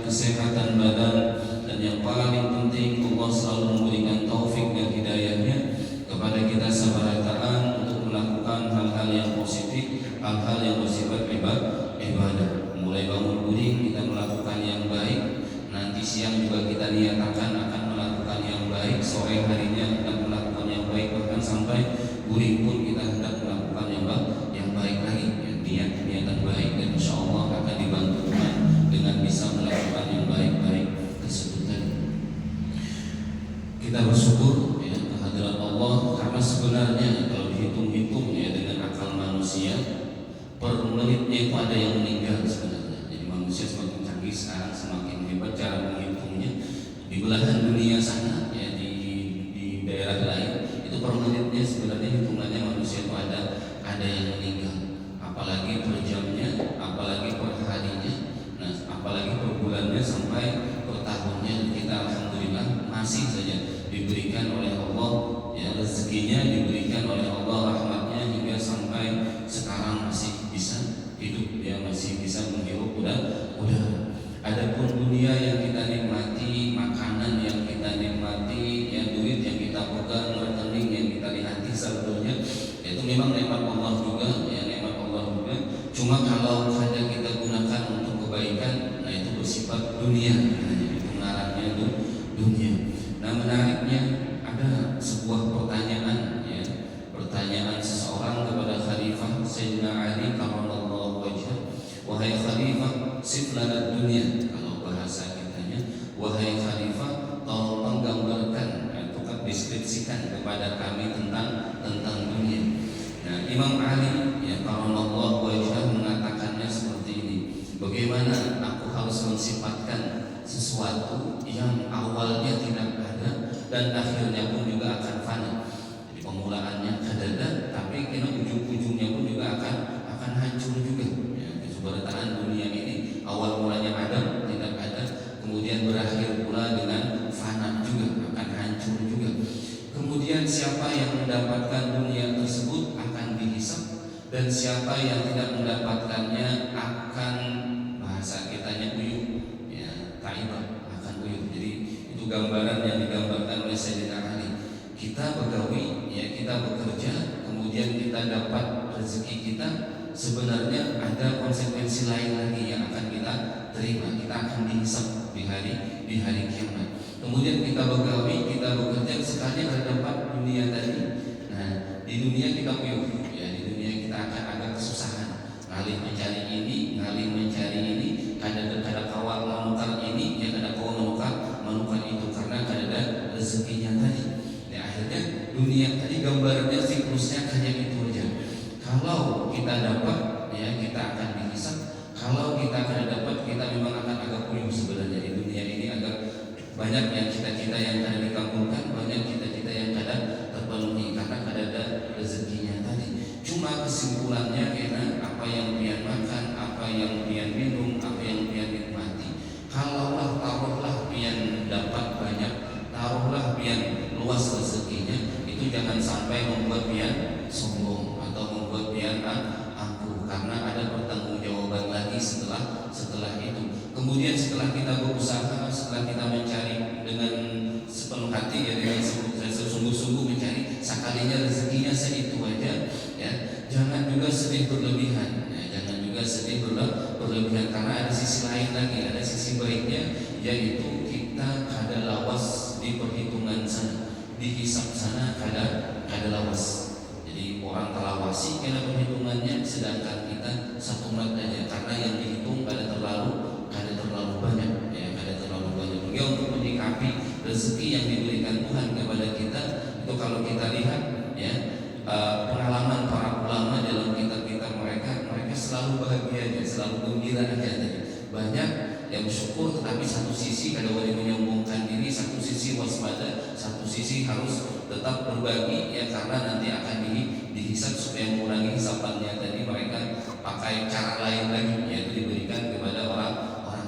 kesehatan badan, dan yang paling penting Allah selalu memberikan taufik dan hidayahnya kepada kita sabarataan untuk melakukan hal-hal yang positif, hal-hal yang bersifat ibadah. Mulai bangun guring kita melakukan yang baik, nanti siang juga kita niatakan akan melakukan yang baik, sore harinya hendak melakukan yang baik, bahkan sampai guring pun kita hendak melakukan yang baik lagi, niatan baik, dan insya Allah akan dibantu Tuhan dengan bisa melakukan yang baik-baik tersebut tadi. Kita bersyukur ya kehadirat Allah, karena sebenarnya kalau dihitung-hitung ya dengan akal manusia, per menitnya itu ada yang meninggal sebenarnya. Jadi manusia semakin canggih sekarang, semakin hebat cara menghitungnya. Di belahan dunia sana ya, di daerah lain itu per menitnya sebenarnya hitungannya manusia itu ada yang meninggal. Apalagi per jamnya, apalagi per harinya, nah apalagi per bulannya sampai per tahunnya. Kita alhamdulillah masih saja diberikan oleh Allah ya rezekinya, diberikan oleh Allah rahmatnya hingga sampai sekarang masih bisa hidup, ya masih bisa menghirup udara. Adapun dunia yang kita nikmati, makanan yang kita nikmati, ya duit yang kita pegang, rekening yang kita lihati saldonya, itu memang nikmat Allah juga, ya nikmat Allah juga. Cuma kalau saja kita gunakan untuk kebaikan, nah itu bersifat dunia, itu ngarannya dunia. Nah menariknya ada sebuah pertanyaan, ya pertanyaan seseorang kepada Khalifah Sayyidina Ali karramallahu wajhah, wahai Khalifah, sif lana dunia. Kalau bahasa kitanya, wahai Khalifah, tolong menggambarkan atau deskripsikan kepada kami tentang dunia. Nah Imam Ali ya karramallahu wajhah mengatakannya seperti ini. Bagaimana aku harus mensifatkan sesuatu yang awalnya tidak ada dan akhirnya pun juga akan fana. Jadi pemulaannya ada, tapi kena ujung-ujungnya pun juga akan hancur juga. Ya, kesebertaan dunia ini awal mulanya ada, tidak ada, kemudian berakhir pula dengan fana juga, akan hancur juga. Kemudian siapa yang mendapatkan dunia tersebut akan dihisab, dan siapa yang tidak mendapatkannya akan, bahasa kitanya uyuh, ya taibah, akan uyuh. Jadi itu gambaran yang digambarkan oleh Sayyidina Ali. Kita begawi, ya kita bekerja, kemudian kita dapat rezeki kita, sebenarnya ada konsekuensi lain lagi yang akan kita terima. Kita akan dihisab di hari kiamat. Kemudian kita begawi, kita bekerja, sekali dapat dunia tadi. Nah di dunia kita uyuh, ya di dunia kita akan agak kesusahan, ngalih mencari ini, ngalih mencari ini, kada kawal manukar ini, ya kada kawal manukar itu, karena kada rezekinya tadi. Ya akhirnya dunia tadi gambarnya siklusnya hanya itu aja. Kalau kita dapat, ya kita akan dihisab. Kalau kita kada dapat, kita memang akan agak uyuh sebenarnya. Di dunia ini agak banyak yang cita-cita yang kada dikabulkan, banyak cita-cita yang kada terpenuhi karena kada ada rezekinya tadi. Cuma kesimpulannya karena apa yang pian makan, apa yang pian minum, apa yang pian nikmati, kalaulah taruhlah pian dapat banyak, taruhlah pian luas rezekinya, itu jangan sampai membuat pian sombong atau membuat pian angkuh, karena ada pertanggungjawaban lagi setelah itu. Kemudian setelah kita berusaha, setelah kita mencari dengan sepenuh hati, ya dengan sungguh-sungguh mencari, sekalinya rezekinya seitu aja, ya jangan juga sedih berlebihan, ya jangan juga sedih berlebihan, karena ada sisi lain lagi, ada sisi baiknya, yaitu kita kada lawas di perhitungan sana, di hisab sana kada lawas. Jadi orang telawasi kena perhitungannya, sedangkan kita satu mat aja, karena yang dihitung kada terlalu banyak, ya kada terlalu banyak. Jadi untuk menyikapi rezeki yang diberikan Tuhan kepada kita, itu kalau kita lihat, ya pengalaman para ulama dalam kitab-kitab mereka selalu bahagia, selalu gembira aja. Banyak yang bersyukur, tetapi satu sisi kada boleh menyombongkan diri, satu sisi waspada, satu sisi harus tetap berbagi, ya karena nanti akan dihisab supaya mengurangi hisapannya tadi. Mereka pakai cara lain lagi, yaitu diberikan kepada orang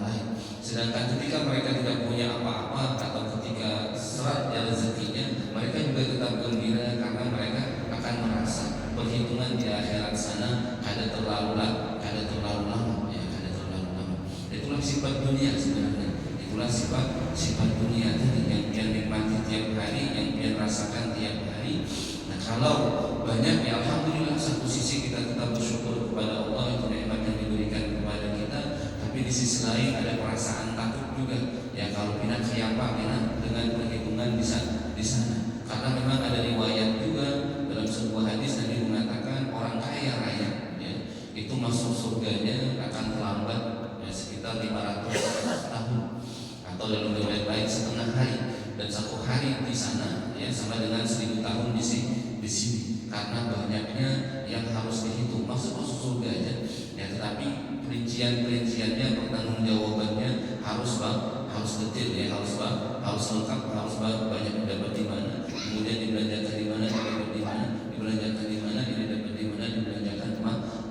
lain. Sedangkan ketika mereka tidak punya apa-apa atau ketika serat ya rezekinya, mereka juga tetap gembira karena mereka akan merasa perhitungan di akhirat sana kada terlalu lama, ya kada terlalu lama. Itulah itulah sifat dunia sebenarnya. Itulah sifat dunia tadi yang dia nikmati tiap hari, yang dia rasakan tiap hari. Nah, kalau banyak ya alhamdulillah, satu sisi kita tetap bersyukur kepada Allah itu nikmat yang diberikan kepada kita, tapi di sisi lain ada perasaan takut juga. Ya kalau pindah ke apa dengan perhitungan bisa di sana. Karena memang ada riwayat juga dalam sebuah hadis Nabi mengatakan orang kaya raya ya, itu masuk surganya akan terlambat ya, sekitar 500 tahun atau dalam riwayat lain setengah hari, dan 1 hari di sana ya sama dengan 1000 tahun di sini karena banyaknya yang harus dihitung masuk surganya ya. Tetapi perinciannya, pertanggungjawabannya harus detail ya, harus lengkap, harus banyak dapat di mana, kemudian dibelanjakan di mana, didapat di mana, dibelanjakan di mana, didapat di mana, dibelanjakan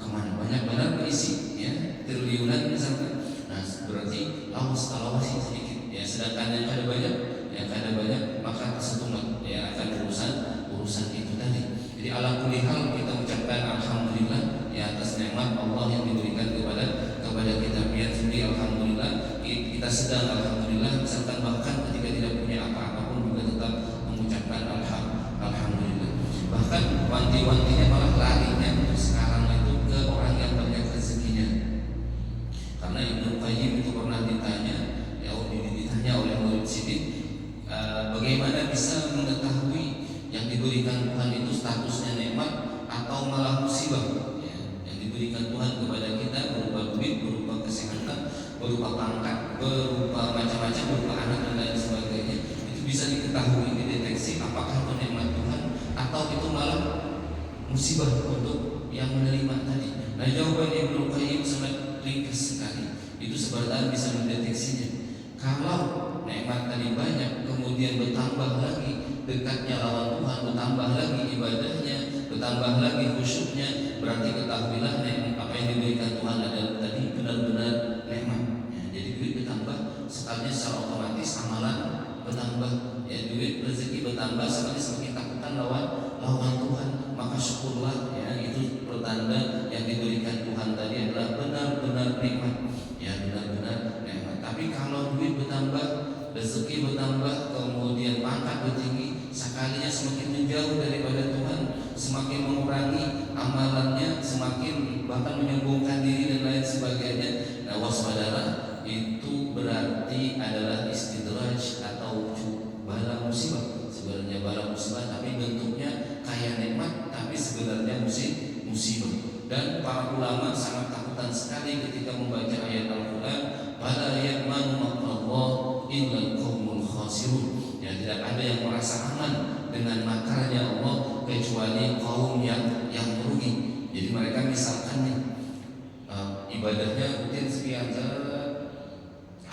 kemana, banyak benar berisi ya, triliunan misalkan. Nah berarti kalau masih sedikit ya, sedangkan yang kada banyak maka tersentuh ya akan urusan itu tadi. Jadi ala kulli hal kita ucapkan alhamdulillah ya atas nikmat Allah yang diberikan kepada kita. Biar sendiri alhamdulillah, kita sedang alhamdulillah, misalkan bahkan ketika tidak punya apa-apa pun juga tetap mengucapkan alhamdulillah. Bahkan wanti-wantinya malah larinya sekarang itu ke orang yang banyak rezekinya. Karena Ibnu Qayyim itu pernah ditanya oleh murid Sidik, bagaimana bisa mengetahui yang diberikan Tuhan itu statusnya nikmat atau malah musibah ya, yang diberikan Tuhan kepada kita berupa duit, berupa kesehatan, berupa pangkat, berupa macam-macam, berupa anak dan lain sebagainya. Itu bisa diketahui, dideteksi apakah itu nikmat Tuhan atau itu malah musibah untuk yang menerima tadi. Nah jawaban Ibnu Qayyim sangat ringkas sekali. Itu sebenarnya bisa mendeteksinya. Kalau nikmat tadi banyak, kemudian bertambah lagi dekatnya lawan Tuhan, bertambah lagi ibadahnya, bertambah lagi khusyuknya, berarti ketahuilah apa yang diberikan Tuhan adalah tadi benar-benar nikmat ya. Jadi duit bertambah, sekalinya secara otomatis amalan bertambah ya, duit rezeki bertambah, sekalinya semakin takutan lawan Tuhan, maka syukurlah ya, itu pertanda yang diberikan Tuhan tadi adalah benar-benar nikmat ya, benar-benar nikmat. Tapi kalau duit bertambah, rezeki bertambah, kemudian pangkat bertinggi, sekalinya semakin menjauh daripada Tuhan, semakin mengurangi amalannya, semakin bahkan menyombongkan diri dan lain sebagainya. Nah waspadalah, itu berarti adalah istidraj atau bala musibah. Sebenarnya bala musibah tapi bentuknya kayak nikmat, tapi sebenarnya musibah. Dan para ulama sangat takutan sekali ketika membaca ayat Al-Quran, pada ayat man makrallah illal qaumul khasirun ya, tidak ada yang merasa aman dengan makarnya Allah kecuali kaum yang merugi. Jadi mereka misalkan nih ibadahnya rutin sekian,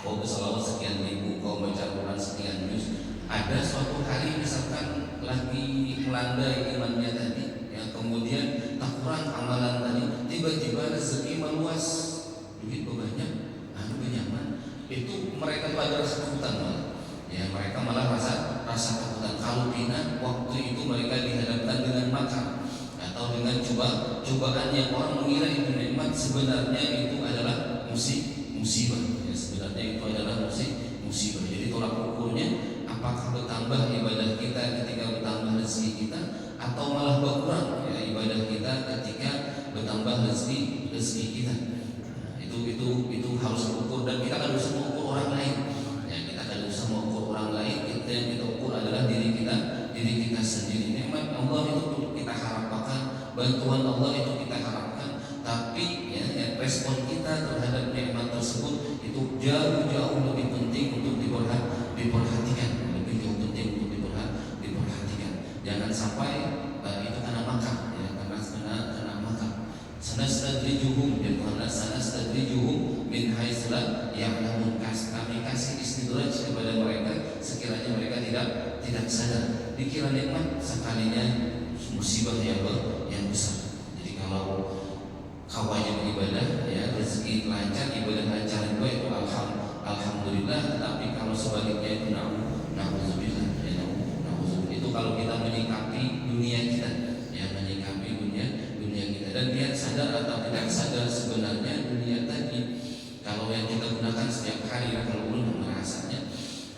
kau bersalawat sekian ribu, kau baca Quran sekian juz, ada suatu hari misalkan lagi melandai imannya tadi ya, kemudian kurang amalan tadi, tiba-tiba rezeki meluas, duit banyak, nyaman, itu mereka tuh ada rasa takutan malah. Ya mereka malah rasa takutan. Kalau pindah waktu itu mereka dihadapkan dengan makan atau dengan cobaan yang orang mengira itu nikmat, sebenarnya itu adalah musibah. Ya, sebenarnya itu adalah musibah. Jadi tolak ukurnya apakah bertambah ibadah kita ketika bertambah rezeki kita, atau malah berkurang ya ibadah kita ketika bertambah rezeki kita. Nah, itu harus diukur, dan kita akan bisa mengukur orang lain ya, kita akan bisa mengukur orang lain. Kita yang kita ukur adalah diri kita sendiri. Nikmat Allah itu kita harapkan, bantuan Allah itu kita harapkan, tapi ya respon kita terhadap nikmat tersebut itu jauh lebih penting untuk diperhatikan, lebih jauh penting untuk diperhatikan. Jangan sampai itu kena makan ya, karena makan. Sanastadrijuhum ya Tuhan, sanastadrijuhum min haitsu la ya'lamun. Kami kasih istidraj kepada mereka sekiranya mereka tidak sadar. Dikira nikmat, sekalinya musibah yang besar. Jadi kalau kawannya beribadah ya rezeki lancar, ibadah lancar juga itu alhamdulillah. Tapi kalau sebaliknya itu na'udzubillah ya, na'udzubillah. Itu kalau kita menyikapi dunia kita ya, menyikapi dunia kita, dan dia sadar atau tidak sadar sebenarnya dunia tadi kalau yang kita gunakan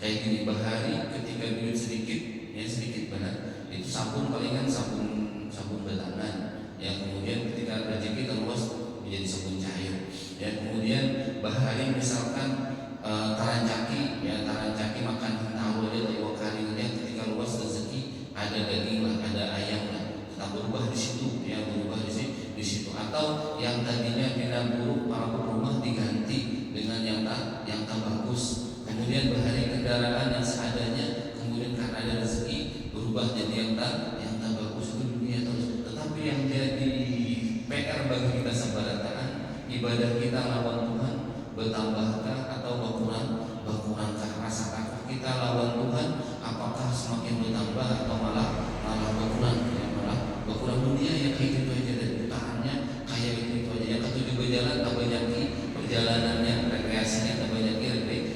Kayak gini, bahari ketika duit sedikit, ya sedikit benar, itu sabun palingan sabun batangan. Ya kemudian ketika rezeki terluas menjadi sabun cair. Ya kemudian bahari misalkan tarancaki, ya tarancaki makan tahu aja lewat kari, ya ketika luas rezeki ada daging lah, ada ayam lah, tetap berubah di situ, ya berubah di situ. Atau yang tadinya tidak buruk para rumah diganti dengan yang tak bagus. Kemudian bahari kendaraan yang seadanya, kemudian karena ada rezeki berubah jadi yang tak bagus. Itu dunia terus. Tetapi yang jadi PR bagi kita sebarataan, ibadah kita lawan Tuhan bertambahkah atau berkurangkah? Rasa takut kita lawan Tuhan apakah semakin bertambah atau malah berkurang? Ya, malah berkurang. Dunia ya kayak gitu aja, dan putarannya kayak gitu aja. Yang ketujuh berjalan tak banyak perjalanannya, rekreasinya tak banyak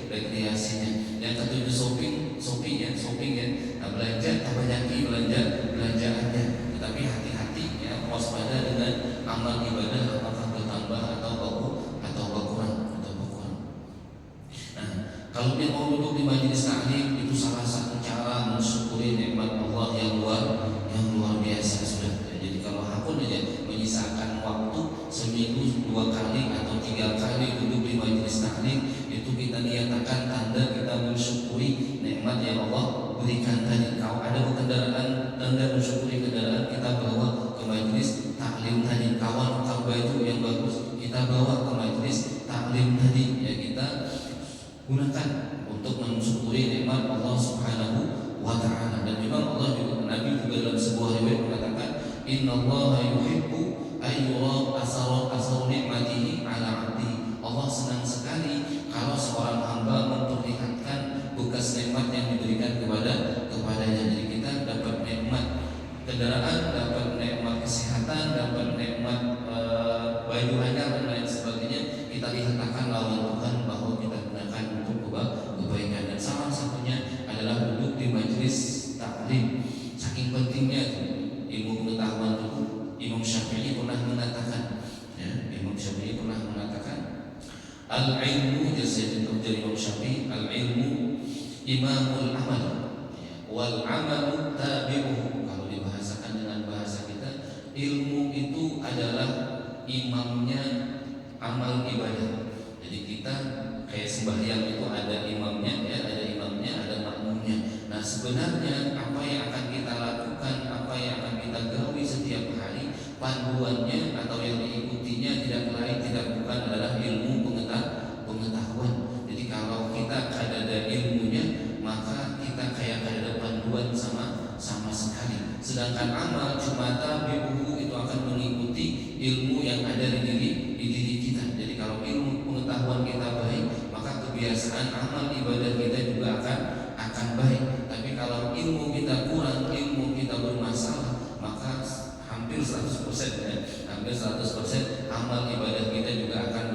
rekreasinya. Yang ketujuh shopping ya, belanja tak banyak belanjaannya. Tetapi hati-hati ya, waspada dengan amal ibadah apakah bertambah atau berkurang. Nah, kalau dia mau duduk di majelis taklim, itu salah satu cara mensyukuri nikmat Allah yang luar biasa sudah. Jadi kalau hakun aja menyisakan waktu seminggu 2 kali atau 3 kali duduk di majelis taklim, itu kita niatakan tanda kita mensyukuri nikmat yang Allah berikan tadi. Kalau ada kendaraan, tanda mensyukuri kendaraan kita bawa ke majelis taklim tadi. Kawan baju yang bagus kita bawa ke majelis taklim tadi, ya kita gunakan untuk mensyukuri nikmat Allah Subhanahu wa taala. Dan memang Allah juga, Nabi juga dalam sebuah riwayat mengatakan, innallaha yuhibbu ayyura asar nikmatihi ala 'abdi. Allah senang sekali kalau seorang hamba memperlihatkan bekas nikmat yang diberikan kepadanya. Jadi kita dapat nikmat kendaraan, dapat nikmat kesehatan, dapat nikmat baju anyar dan lain sebagainya, kita dihantarkan lawan Tuhan bahwa kita gunakan untuk kebaikan. Dan salah satunya adalah duduk di majelis taklim. Saking pentingnya ilmu pengetahuan itu, Imam Syafi'i pernah mengatakan, al-ilmu, jadi Imam Syafi'i, al-ilmu imamul amal, wal amalu tabi'uhu. Kalau dibahasakan dengan bahasa kita, ilmu itu adalah imamnya amal ibadah. Jadi kita kayak sembahyang itu ada imamnya, ya ada makmumnya. Nah sebenarnya apa yang akan kita lakukan, apa yang akan kita gawi setiap hari, panduannya atau yang diikutinya tidak lain tidak bukan adalah ilmu pengetahuan. Jadi kalau kita ada ilmunya, maka kita kayak ada panduan sama sekali. Sedangkan amal cuma tabi'uhu, itu akan mengikuti ilmu yang ada di diri kita. Jadi kalau ilmu pengetahuan kita baik, maka kebiasaan amal ibadah kita juga akan baik. Tapi kalau ilmu kita kurang, ilmu kita bermasalah, maka hampir 100% ya, hampir 100% amal ibadah kita juga akan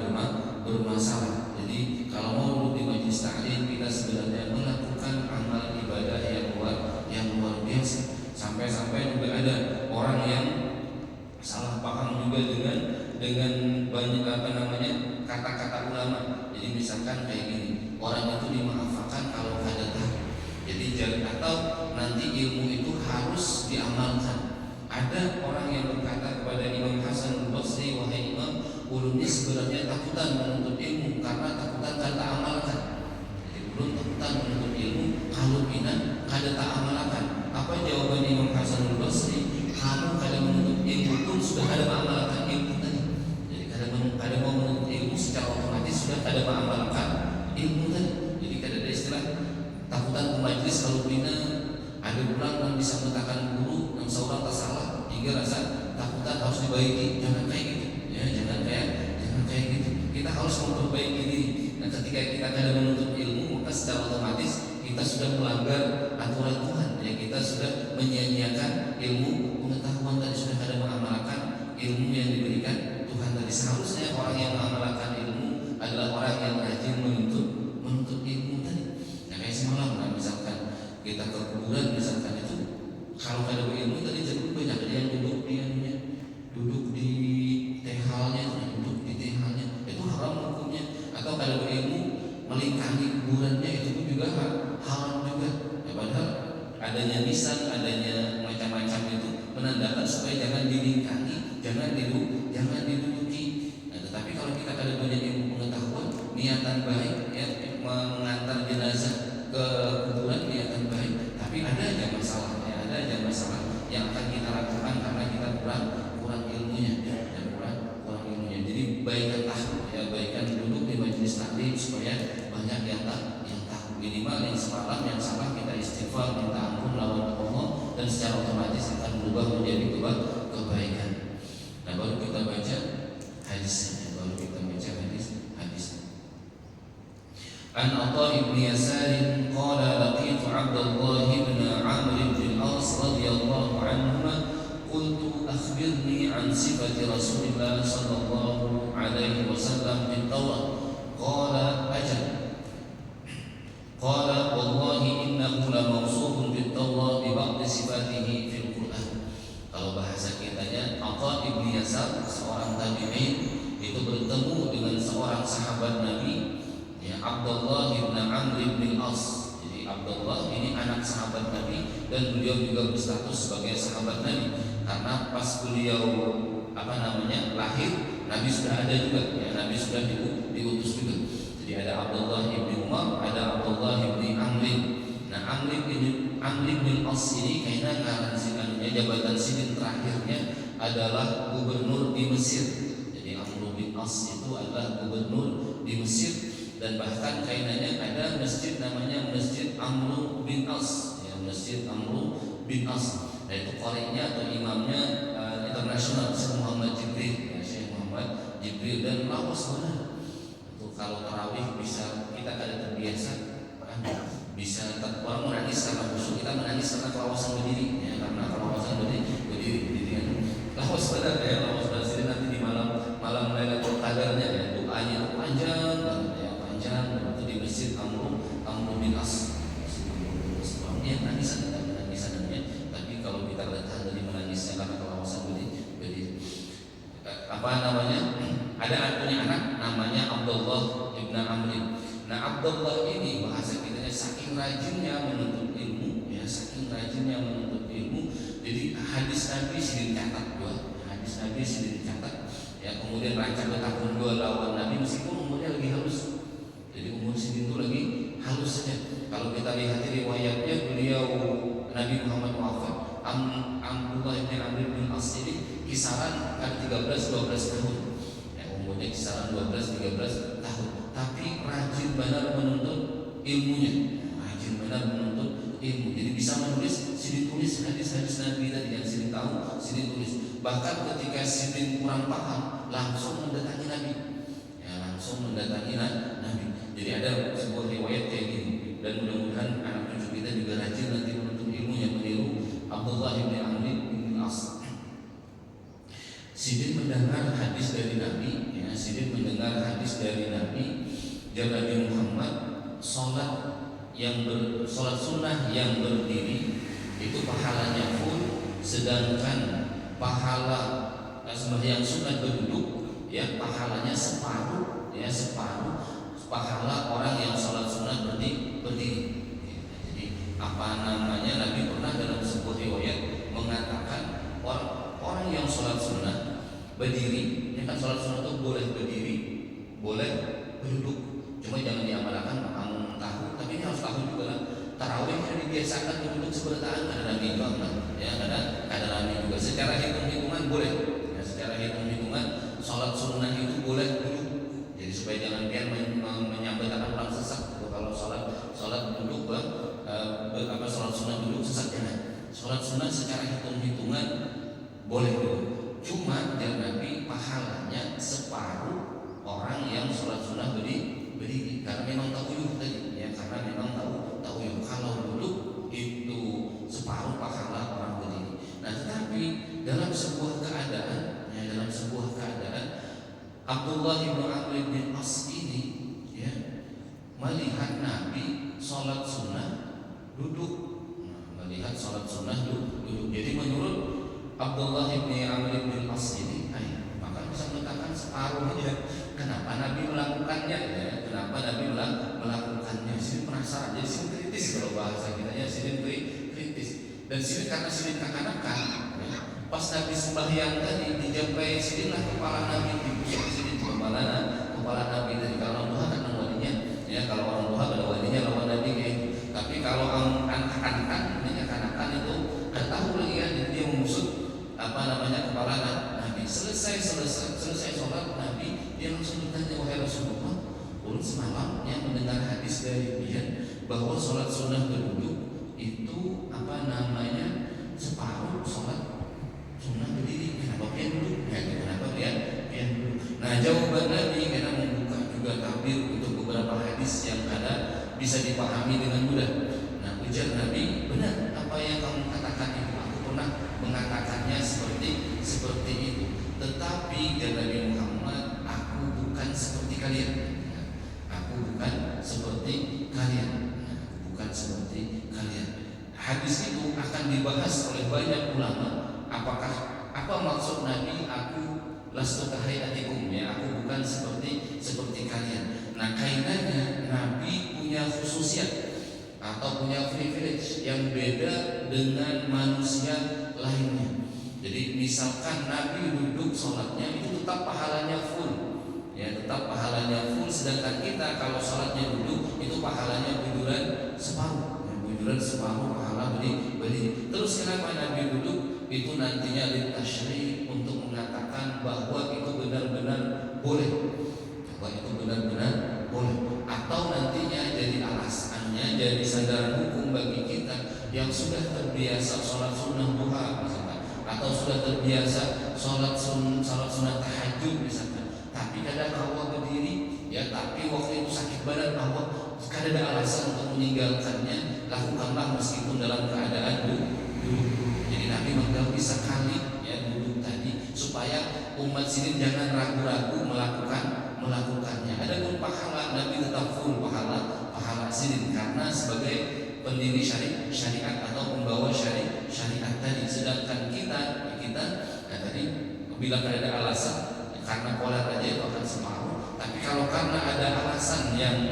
bermasalah. Jadi kalau mau duduk di majelis taklim, kita sebenarnya melakukan amal ibadah yang luar biasa. Sampai juga ada orang yang salah paham juga dengan banyak kata-kata ulama. Jadi misalkan kayak gini, orang itu dimaafkan kalau ada tahu. Jadi atau nanti ilmu itu harus diamalkan. Ada orang yang berkata kepada Imam Hasan al-Basri, wahai Imam, ulunnya sebenarnya takutan menuntut ilmu karena takutan kada amalkan. Jadi ulun takutan menuntut ilmu kalau pina kada tak amalkan. Apa jawaban Imam Hasan al-Basri? Kamu kada menuntut ilmu pun sudah kada mengamalkan ilmu tadi. Jadi kada mau menuntut ilmu secara otomatis sudah kada mengamalkan ilmu tadi. Jadi kada ada istilah takutan ke majlis kalau pina ada orang yang bisa mengatakan guru yang seorang tersalah hingga rasa takutan harus dibaiki. Jangan kayak gitu, ya jangan kayak gitu. Kita harus memperbaiki diri. Dan ketika kita kada menuntut ilmu, maka secara otomatis kita sudah melanggar aturan Tuhan. Ya kita sudah menyia-nyiakan ilmu pengetahuan tadi, sudah kada mengamalkan ilmu yang diberikan Tuhan tadi. Seharusnya orang yang mengamalkan ilmu adalah orang yang rajin menuntut ilmu tadi. Nah kayak semalam lah, misalkan kita ke kuburan misalkan, itu kalau kada berilmu tadi jadi banyak yang duduk di tehalnya, itu haram hukumnya. Atau kada berilmu melingkari kuburannya, itu pun juga adanya nisan, adanya macam-macam itu menandakan supaya jangan dilingkangi, jangan diduduki. Nah, tetapi kalau kita ada banyak ilmu pengetahuan, niatan baik ya mengantar jenazah ke kuburan, niatan baik, tapi ada aja masalah ya, ada aja masalah yang akan kita lakukan karena kita kurang ilmunya dan kurang ilmunya. Jadi baikkanlah ya, baikkan duduk di majelis taklim supaya banyak yang tahu, minimal yang semalam yang salah kita istighfar, minta ampun lawan Allah, dan secara otomatis akan berubah menjadi kebaikan. Nah, baru kita baca hadisnya, An Atha ibn Yasar qala laqitu Abdullah ibn Amr ibn al-As radhiyallahu anhuma qultu akhbirni an sifati Rasulillah sallallahu alaihi wasallam fi Tawrah qala ajal qala wallahi innahu la mawsufun fi Tawrah bi ba'd sifatihi fil Qur'an. Kalau bahasa kitanya, Atha ibn Yasar seorang tabi'in itu bertemu dengan seorang sahabat Nabi ya, Abdullah bin Amr bin As. Jadi Abdullah ini anak sahabat Nabi dan beliau juga berstatus sebagai sahabat Nabi karena pas beliau lahir Nabi sudah ada juga ya, Nabi sudah diutus juga. Jadi ada Abdullah bin Umar, ada Abdullah bin Amr. Nah, Amr bin As ini kayaknya ngaransikannya jabatan sidin terakhirnya adalah gubernur di Mesir. Jadi Amr bin As itu adalah gubernur di Mesir. Dan bahkan kainannya ada masjid namanya Masjid Amr bin As ya, Masjid Amr bin As. Nah, itu qari'nya atau imamnya internasional Syekh Muhammad Jibril ya, Syekh Muhammad Jibril, dan lawas benar. Itu kalau tarawih bisa kita kada terbiasa bisa orang menangis karena khusyuk, kita menangis karena kelawasan berdiri ya, karena kelawasan berdiri kan lawas benar ya, lawas benar. Jadi nanti di malam Lailatul Qadarnya ya, doanya itu panjang banget ya, itu di Masjid Amr bin As. Sebabnya nangisan namanya. Tapi kalau kita lihat dari menangisnya karena kelawasan berdiri. Ada punya anak namanya Abdullah ibn Amr. Nah, Abdullah ini bahasa kitanya saking rajinnya menuntut ilmu ya, jadi hadis Nabi sendiri catat ya, kemudian rancang tahun 2 lawan Nabi meskipun umurnya lagi halus. Jadi umur sidin itu lagi halus saja. Kalau kita lihat riwayatnya, beliau Nabi Muhammad wafat Abdullah bin Amr bin As ini kisaran 13-12 tahun ya, umurnya kisaran 12-13 tahun, tapi rajin benar menuntut ilmunya, jadi bisa menulis, sidin tulis hadis-hadis Nabi tadi yang sidin tahu, sidin tulis. Bahkan ketika sidin kurang paham langsung mendatangi Nabi ya, Nabi. Jadi ada sebuah riwayat kayak gini, dan mudah-mudahan anak cucu kita juga rajin nanti menuntut ilmunya, meniru Abdullah bin Amr bin As. Sidin mendengar hadis dari Nabi ya, dan Nabi Muhammad sholat sunnah yang berdiri itu pahalanya full, sedangkan pahala sembahyang sunnah berduduk ya pahalanya separuh pahala orang yang sholat sunnah berdiri. Jadi Nabi pernah dalam sebuah riwayat mengatakan orang yang sholat sunnah berdiri, ya kan sholat sunnah itu boleh berdiri, boleh berduduk, cuma jangan diamalkan kamu tahu. Tapi ini harus tahu juga lah, tarawih yang dibiasakan duduk sebentar, ada Nabi ya, ada Nabi juga. Secara hitung-hitungan boleh ya, sholat sunnah itu boleh duduk. Jadi supaya jangan biar menyampaikan orang sesat. Kalau sholat duduk sholat sunnah duduk sesat jangan. Sholat sunnah secara hitung-hitungan boleh duduk. Cuma dan Nabi pahalanya separuh orang yang sholat sunnah berdiri karena memang tahu tadi ya, karena memang tahu kalau duduk itu separuh pahala orang berdiri. Nah, tetapi dalam sebuah keadaan Abdullah bin Amr bin As ini ya melihat Nabi sholat sunnah duduk. Jadi menurut Abdullah bin Amr bin As ini, maka bisa mengatakan separuhnya. Kenapa Nabi melakukannya? Ya, kenapa Nabi melakukannya? Sini penasaran, jadi sini kritis kalau bahasa kita ya, sini kritis. Dan sini karena sini kekanakan, ya, pas Nabi sembahyang tadi dijampai sinilah kepala Nabi dibusuk sini kepala Nabi tadi. Kalau orang tua kan walinya, ya kalau orang tua ada walinya lawan Nabi kayak itu. Tapi kalau anak-anak ini kekanakan itu nggak tahu lagi ya, jadi dia mengusut kepala Nabi. Selesai sholat Nabi dia langsung bertanya, wahai Rasulullah, ulun semalam yang mendengar hadis dari dia bahwa sholat sunnah berduduk itu separuh sholat sunnah berdiri, kenapa pian duduk? Ya, kenapa pian duduk? Nah, jawaban Nabi karena membuka juga tabir untuk beberapa hadis yang bisa dipahami dengan mudah. Nah, ujar Nabi, benar apa yang kamu katakan itu, aku pernah mengatakannya seperti itu. Tetapi kata Nabi Muhammad, aku bukan seperti kalian. Aku bukan seperti kalian. Hadis itu akan dibahas oleh banyak ulama. Apa maksud Nabi aku lastu kahayatikum, ya, aku bukan seperti kalian. Nah, kaitannya Nabi punya khususiat atau punya privilege yang beda dengan manusia lainnya. Jadi misalkan Nabi duduk sholatnya itu tetap pahalanya full, ya, tetap pahalanya full. Sedangkan kita kalau sholatnya duduk itu pahalanya buduran separuh pahala beli. Terus kenapa Nabi duduk? Itu nantinya litasyri' untuk mengatakan bahwa itu benar-benar boleh, atau nantinya jadi alasannya, jadi sandaran hukum bagi kita yang sudah terbiasa sholat sunnah duha misalkan, atau sudah terbiasa sholat sunnah tahajud misalkan, tapi kadang awal berdiri, ya, tapi waktu itu sakit badan awal, kada ada alasan untuk meninggalkannya, lakukanlah meskipun dalam keadaan duduk. Jadi Nabi menggawi sekali, ya, duduk tadi supaya umat sini jangan ragu-ragu melakukannya. Adapun pahala Nabi tetap full pahala sini karena sebagai pendiri syariat atau pembawa syariat tadi. Sedangkan kita tadi bila ada alasan, karena pola aja itu akan separuh. Tapi kalau karena ada alasan yang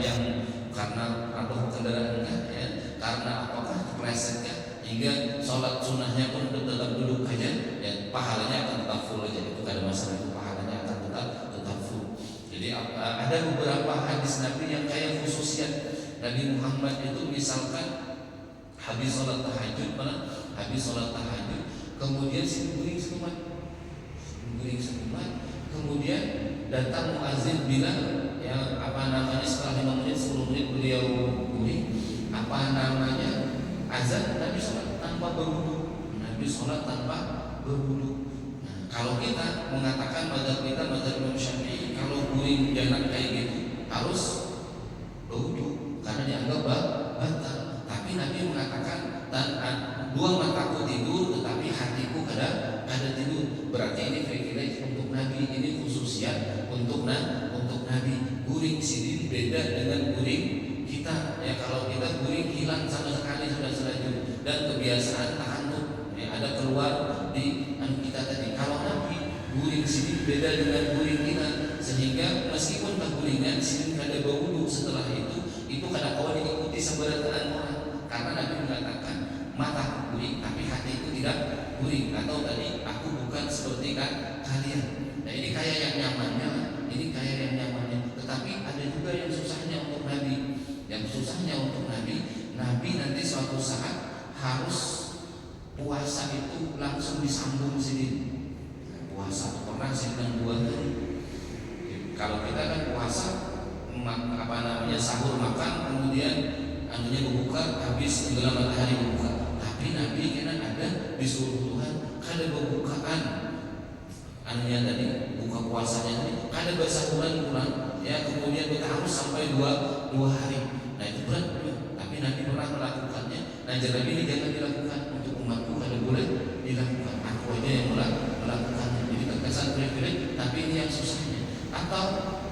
karena apa kendaraannya, ya, karena apakah keplesetnya hingga sholat sunnahnya pun tetap duduk aja, ya, pahalanya akan tetap full aja. Itu kada masalah, itu pahalanya akan tetap full. Jadi ada beberapa hadis Nabi yang kayak khususiat Nabi Muhammad itu, misalkan habis sholat tahajud, kemudian guring sekumbat, kemudian datang muazin bilang, ya, setelah 5 menit 10 menit beliau guring, azan, Nabi sholat tanpa berwudu. Nah, kalau kita mengatakan mazhab Imam Syafi'i, kalau guring janak kayak gitu harus berwudu karena dianggap batal. Tapi Nabi mengatakan dua mataku tidur tetapi hatiku kada tidur. Berarti ini privilege untuk Nabi, ini khususiat untuk Nabi. Guring sini beda dengan guring kita, ya. Kalau kita guring hilang sama sekali sudah selanjut dan kebiasaan tahanuk, ya, ada keluar di kita tadi. Kalau Nabi guring sini beda dengan guring kita, sehingga meskipun guringan sini kada berwudu setelah itu kada kawan diikuti seberataan orang, karena Nabi mengatakan mata guring tapi hati itu tidak guring, atau tadi aku bukan seperti kalian. Nah, ini kayak yang nyamannya. Tetapi ada juga yang susahnya untuk Nabi. Nabi nanti suatu saat harus puasa itu langsung disambung sini. Puasa pernah sedang 2 hari. Kalau kita kan puasa sahur makan, kemudian berbuka, habis tenggelam matahari berbuka. Tapi Nabi kan ada disuruh Tuhan kada berbukaan. Tadi buka puasanya tadi kada bersahuran pulang, ya, kemudian kita harus sampai 2 hari. Nah, itu berat juga. Tapi Nabi pernah melakukannya. Nah, Nabi ini jangan dilakukan untuk umatku, kada boleh dilakukan. Aku aja yang melakukannya. Jadi terkesan privilege, tapi ini yang susahnya. Atau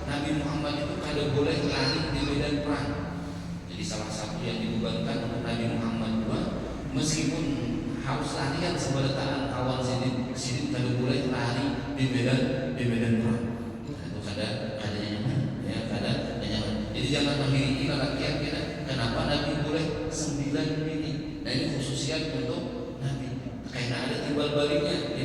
Nabi Muhammad itu kada boleh lari di medan perang. Jadi salah satu yang dibebankan untuk Nabi Muhammad juga, meskipun harus larian seberataan kawan sini kada boleh lari di medan perang. Itu kada nyaman, ya, kada nyaman. Jadi jangan memiliki lelakian kita. Kenapa Nabi boleh 9 bini? Nah, ini khususiat untuk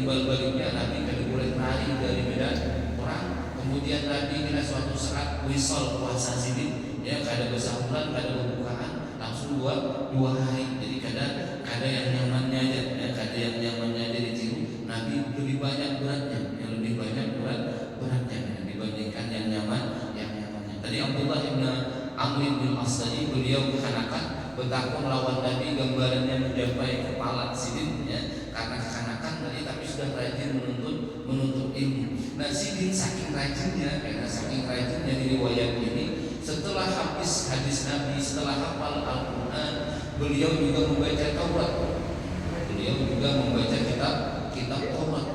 timbal baliknya Nabi kada boleh lari dari medan perang. Kemudian Nabi kena suatu saat wisol puasa sidin, ya kada bersahuran, kada berbukaan, langsung dua hari. Jadi kada yang nyamannya aja, ya kada yang nyamannya aja ditiru. Nabi lebih banyak beratnya, yang lebih banyak beratnya dibandingkan yang nyamannya. Tadi Abdullah bin Amr bin As tadi beliau kekanakan bertakwa melawan Nabi, gambarannya mencapai kepala sidin, ya, karena kekanakan tadi, tapi sudah rajin menuntut ilmu. Nah, sidin saking rajinnya di riwayat ini, setelah habis hadis Nabi, setelah hafal Al-Quran, beliau juga membaca Taurat. Beliau juga membaca kitab Taurat.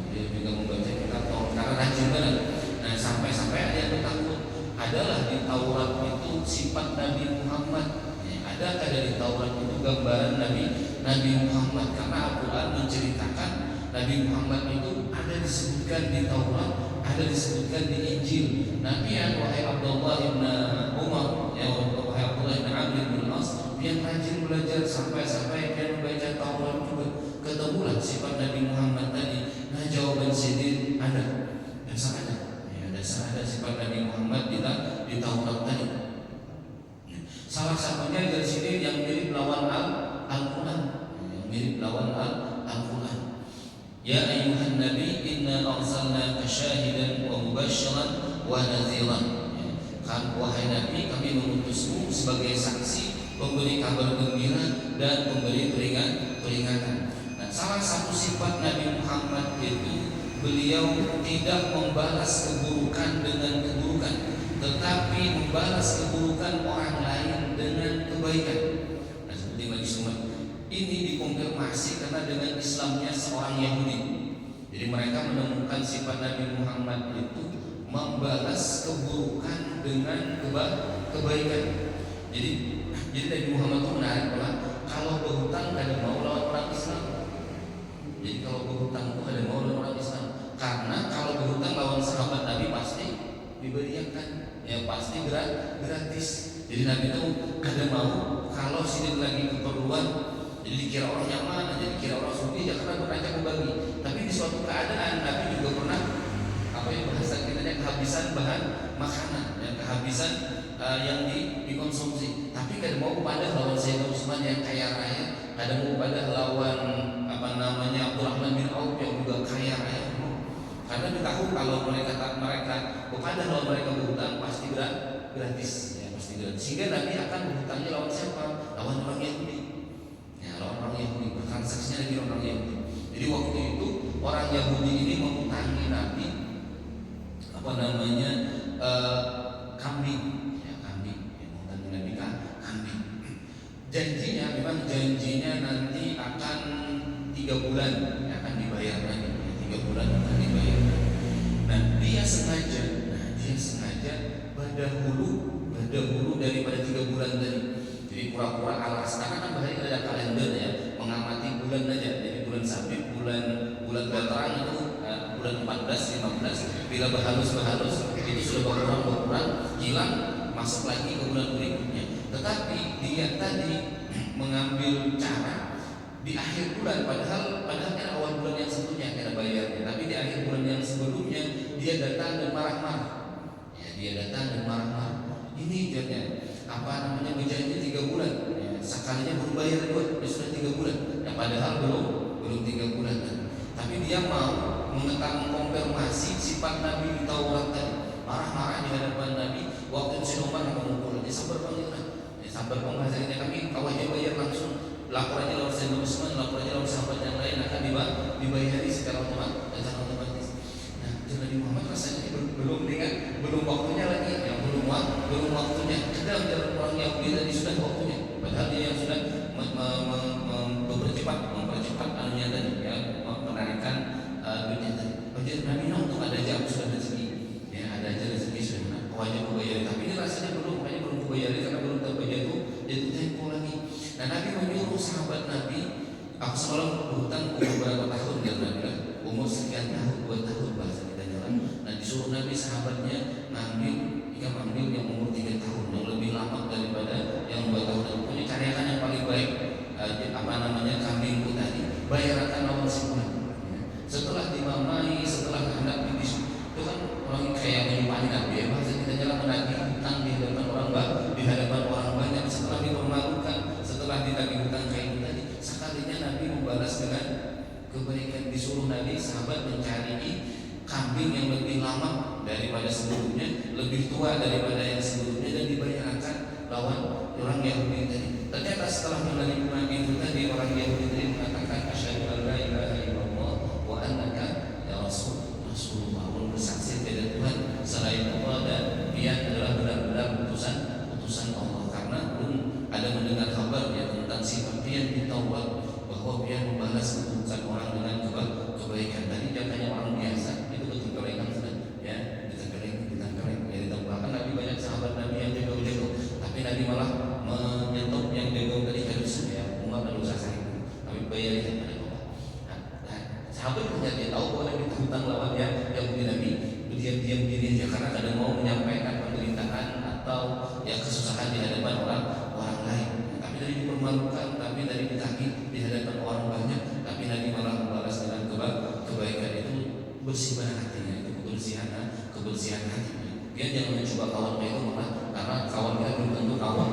Beliau juga membaca kitab Taurat karena rajin banget. Nah, sampai-sampai ada yang bertakut, adalah di Taurat itu sifat Nabi Muhammad. Ada di Taurat itu gambaran Nabi Muhammad, karena Al-Quran menceritakan Nabi Muhammad itu ada disebutkan di Taurat, ada disebutkan di Injil. Nabi yang wahai Abdullah bin Umar, ya wahai Abdullah bin Amr bin As, yang rajin belajar sampai-sampai dia membaca Taurat juga, ketemulah sifat Nabi Muhammad tadi. Nah, jawaban sidin ada, dasar ada sifat Nabi Muhammad di Taurat tadi. Salah satunya dari sini yang mirip lawan Al-Quran, yang mirip lawan Al-Quran. Ya ayyuhan nabi inna arsalnaka syahidan wa mubasysyiran wa nadhiran. Kan wahai nabi, kami mengutusmu sebagai saksi, pemberi kabar gembira dan pemberi peringatan. Nah, salah satu sifat Nabi Muhammad itu beliau tidak membalas keburukan dengan keburukan, tetapi membalas keburukan orang lain dengan kebaikan. Nah, seperti bagi umat ini dikonfirmasi karena dengan Islamnya seorang Yahudi. Jadi mereka menemukan sifat Nabi Muhammad itu membalas keburukan dengan kebaikan. Jadi Nabi Muhammad itu menarik bahwa kalau berhutang kada mau lawan orang Islam. Jadi kalau berhutang itu kada mau lawan orang Islam, karena kalau berhutang lawan sahabat Nabi pasti diberikan, ya pasti gratis. Jadi Nabi itu kada mau kalau sini lagi keperluan, jadi dikira orang nyaman aja, dikira orang suci ya, karena berajak membagi. Tapi di suatu keadaan Nabi juga pernah bahasa kita kehabisan bahan makanan, ya, kehabisan yang dikonsumsi. Tapi kada mau pada lawan Sayyidina Utsman yang kaya raya, kada mau pada lawan Abdurrahman bin Auf yang juga kaya raya. Karena ditahu kalau mereka kepada lawan mereka berhutang pasti gratis, ya pasti gratis. Sehingga Nabi akan berhutangnya lawan siapa? Lawan orang Yahudi. Ya, lawan orang Yahudi, bertransaksinya dengan orang Yahudi. Jadi waktu itu orang Yahudi ini menghutangi Nabi kambing, ya kambing, ya, menghutangi Nabi kambing. Janjinya nanti akan 3 bulan, ya, akan dibayar lagi. 3 bulan akan dibayar. Nah, dia sengaja berdahulu daripada 3 bulan tadi. Jadi pura-pura alas, karena kan bahari ada kalender, ya, mengamati bulan aja. Jadi bulan Sabit, bulan terang itu bulan 14, 15. Bila berhalus itu sudah berkurang, hilang, masuk lagi ke bulan berikutnya. Tetapi dia tadi mengambil cara di akhir bulan, padahal kan awal bulan yang sebelumnya kena bayarnya, tapi di akhir bulan yang sebelumnya dia datang dan marah-marah. Ya, Ini jadinya berjanji 3 bulan, ya, sekalinya belum bayar dua, dia sudah 3 bulan. Ya, padahal belum 3 bulan. Tapi dia mau mengkonfirmasi sifat Nabi di Taurat tadi. Marah-marah di hadapan Nabi. Waktu si Umar mengumpul, dia sabar penghasilannya kami kawahnya bayar langsung. Laporannya lewat Sayyidina Utsman, laporannya lewat sahabat yang lain akan dibayari secara otomatis. Nah, Nabi Muhammad rasanya belum waktunya lagi, yang belum waktunya. Kita menjalan orang Yahudi tadi sudah waktunya, padahal dia yang sudah mempercepat anunya tadi, ya, menarikan duitnya tadi. Jadi Nabi untuk ada jam sudah rezeki, ya ada aja rezeki sudah wajib kubayari. Tapi ini rasanya belum kubayari karena belum terbayar itu jadi tempo lagi. Nah, Nabi menyuruh sahabat Nabi, aku selalu berhutang beberapa tahun, ya Nabi, umur sekian tahun, 2 tahun bahasa kita jalan. Nah, disuruh Nabi sahabatnya ngambil yang umur 3 tahun, yang lebih lama daripada yang 2 tahun. Dan punya carikan yang paling baik, kambingku tadi, bayarkan lawan sebulan. disuruh Nabi sahabat mencari kambing yang lebih lama daripada sebelumnya, lebih tua daripada yang sebelumnya, dan dibayarkan lawan orang Yahudi tadi. Ternyata setelah menerima itu tadi, orang Yahudi tadi mengatakan asyhadu an la ilaha illallah wa annaka ya Rasulullah, bersaksi tidak Tuhan selain Allah dan dia adalah benar-benar utusan Allah. Karena belum ada mendengar kabar ya tentang sifat dia di Taurat bahwa dia membalas keburukan orang dengan kebaikan. Tadi dia hanya orang biasa, itu ditempelkan sudah ya, ditempelkan ya, ditempelkan. Nabi banyak sahabat Nabi yang jago-jago, tapi Nabi malah menyetop yang jago tadi harus ya, umat ada usaha saya, tapi bayar yang pada Allah. Nah, sahabat ternyata tahu bahwa Nabi hutang lawan ya Yahudi. Nabi diam-diam diri aja karena kadang mau menyampaikan penderitaan atau ya kesusahan di hadapan orang lain. Tapi dari dipermalukan, tapi dari ditagih di hadapan orang banyak, tapi Nabi malah membalas dengan kebaikan. Itu bersih hatinya, itu kebersihan hatinya. Dia jangan mencoba kawan itu malah, karena kawan kita belum tentu kawan